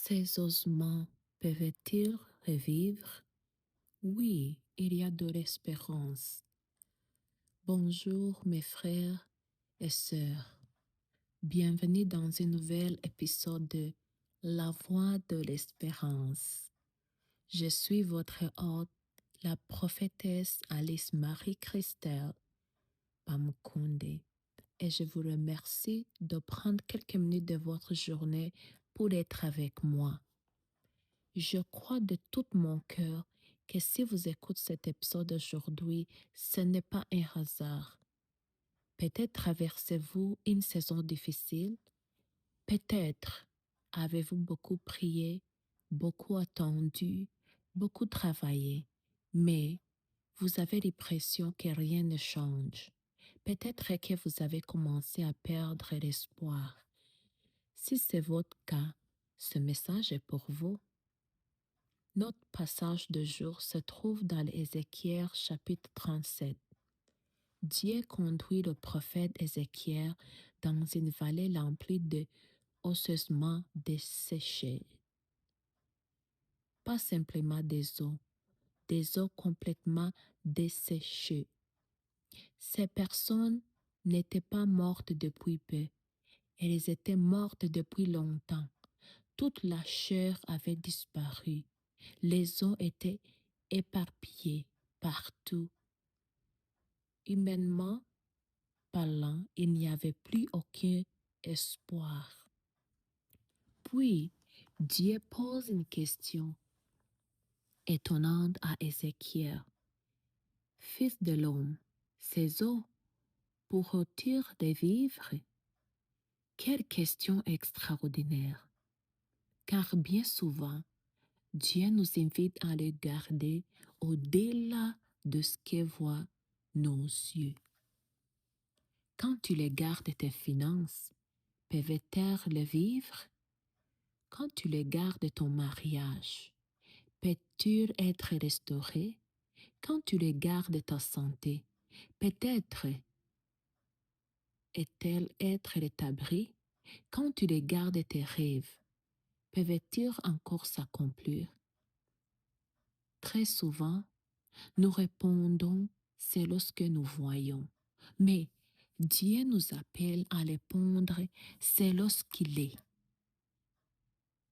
Ces ossements peuvent-ils revivre? Oui, il y a de l'espérance. Bonjour mes frères et sœurs. Bienvenue dans un nouvel épisode de La Voix de l'Espérance. Je suis votre hôte, la prophétesse Alice Marie-Christelle Bamukunde, et je vous remercie de prendre quelques minutes de votre journée pour être avec moi. Je crois de tout mon cœur que si vous écoutez cet épisode aujourd'hui, ce n'est pas un hasard. Peut-être traversez-vous une saison difficile, peut-être avez-vous beaucoup prié, beaucoup attendu, beaucoup travaillé, mais vous avez l'impression que rien ne change. Peut-être que vous avez commencé à perdre l'espoir. Si c'est votre cas, ce message est pour vous. Notre passage de jour se trouve dans Ézéchiel chapitre 37. Dieu conduit le prophète Ézéchiel dans une vallée remplie de ossements desséchés. Pas simplement des os complètement desséchés. Ces personnes n'étaient pas mortes depuis peu, elles étaient mortes depuis longtemps. Toute la chair avait disparu. Les os étaient éparpillés partout. Humainement parlant, il n'y avait plus aucun espoir. Puis, Dieu pose une question étonnante à Ézéchiel. Fils de l'homme, ces os pourront-ils revivre? Quelle question extraordinaire! Car bien souvent, Dieu nous invite à le garder au-delà de ce que voient nos yeux. Quand tu les gardes tes finances, peuvent-elles le vivre? Quand tu les gardes ton mariage, peut-il être restauré? Quand tu les gardes ta santé, peut-être est-elle être rétablie? Quand tu les gardes tes rêves, peuvent-ils encore s'accomplir? Très souvent, nous répondons c'est lorsque nous voyons. Mais Dieu nous appelle à répondre c'est lorsqu'il est.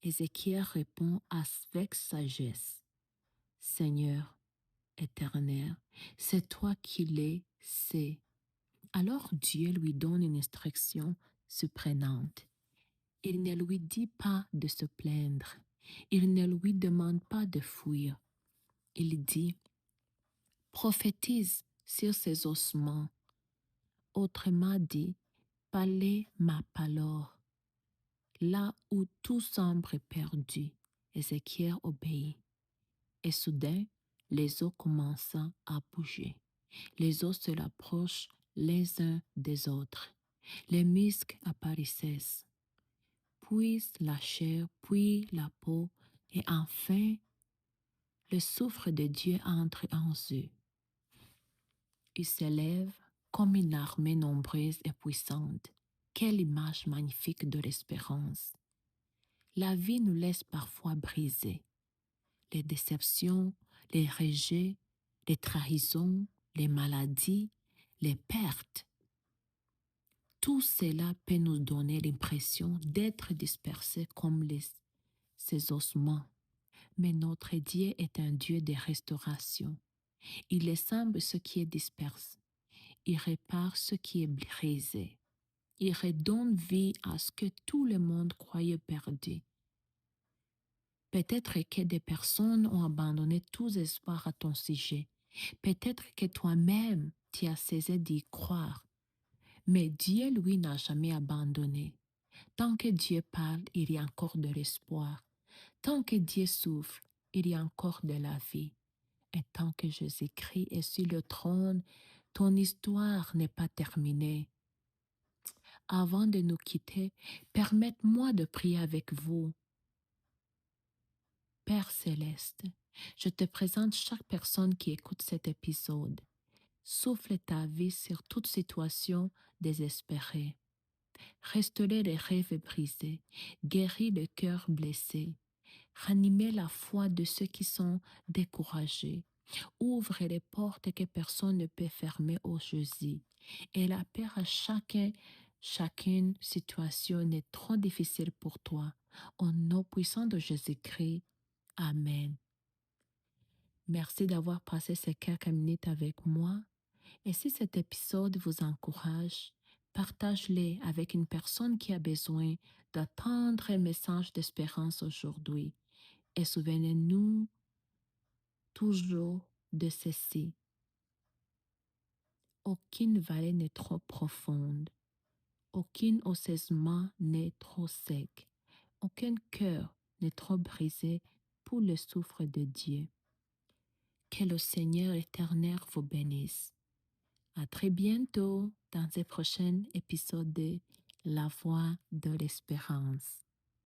Ézéchiel répond avec sagesse. Seigneur éternel, c'est toi qui les sais. Alors Dieu lui donne une instruction surprenante. Il ne lui dit pas de se plaindre. Il ne lui demande pas de fuir. Il dit, prophétise sur ces ossements. Autrement dit, parlez ma parole. Là où tout semble perdu, Ézéchiel obéit. Et soudain, les os commencent à bouger. Les os se rapprochent les uns des autres. Les muscles apparaissent. Puis la chair, puis la peau, et enfin, le souffle de Dieu entre en eux. Il s'élève comme une armée nombreuse et puissante. Quelle image magnifique de l'espérance! La vie nous laisse parfois brisés. Les déceptions, les rejets, les trahisons, les maladies, les pertes. Tout cela peut nous donner l'impression d'être dispersés comme ces ossements. Mais notre Dieu est un Dieu de restauration. Il semble ce qui est dispersé. Il répare ce qui est brisé. Il redonne vie à ce que tout le monde croyait perdu. Peut-être que des personnes ont abandonné tout espoir à ton sujet. Peut-être que toi-même, tu as cessé d'y croire. Mais Dieu, lui, n'a jamais abandonné. Tant que Dieu parle, il y a encore de l'espoir. Tant que Dieu souffle, il y a encore de la vie. Et tant que Jésus-Christ est sur le trône, ton histoire n'est pas terminée. Avant de nous quitter, permettez-moi de prier avec vous. Père céleste, je te présente chaque personne qui écoute cet épisode. Souffle ta vie sur toute situation désespérée. Restaurer les rêves brisés, guéris le cœur blessé, ranimer la foi de ceux qui sont découragés. Ouvre les portes que personne ne peut fermer aujourd'hui. Et la paix à chacune situation n'est trop difficile pour toi. Au nom puissant de Jésus-Christ. Amen. Merci d'avoir passé ces quelques minutes avec moi. Et si cet épisode vous encourage, partage-le avec une personne qui a besoin d'attendre un message d'espérance aujourd'hui. Et souvenez-nous toujours de ceci. Aucune vallée n'est trop profonde, aucun ossaisement n'est trop sec, aucun cœur n'est trop brisé pour le souffle de Dieu. Que le Seigneur éternel vous bénisse. À très bientôt dans un prochain épisode de La Voix de l'Espérance.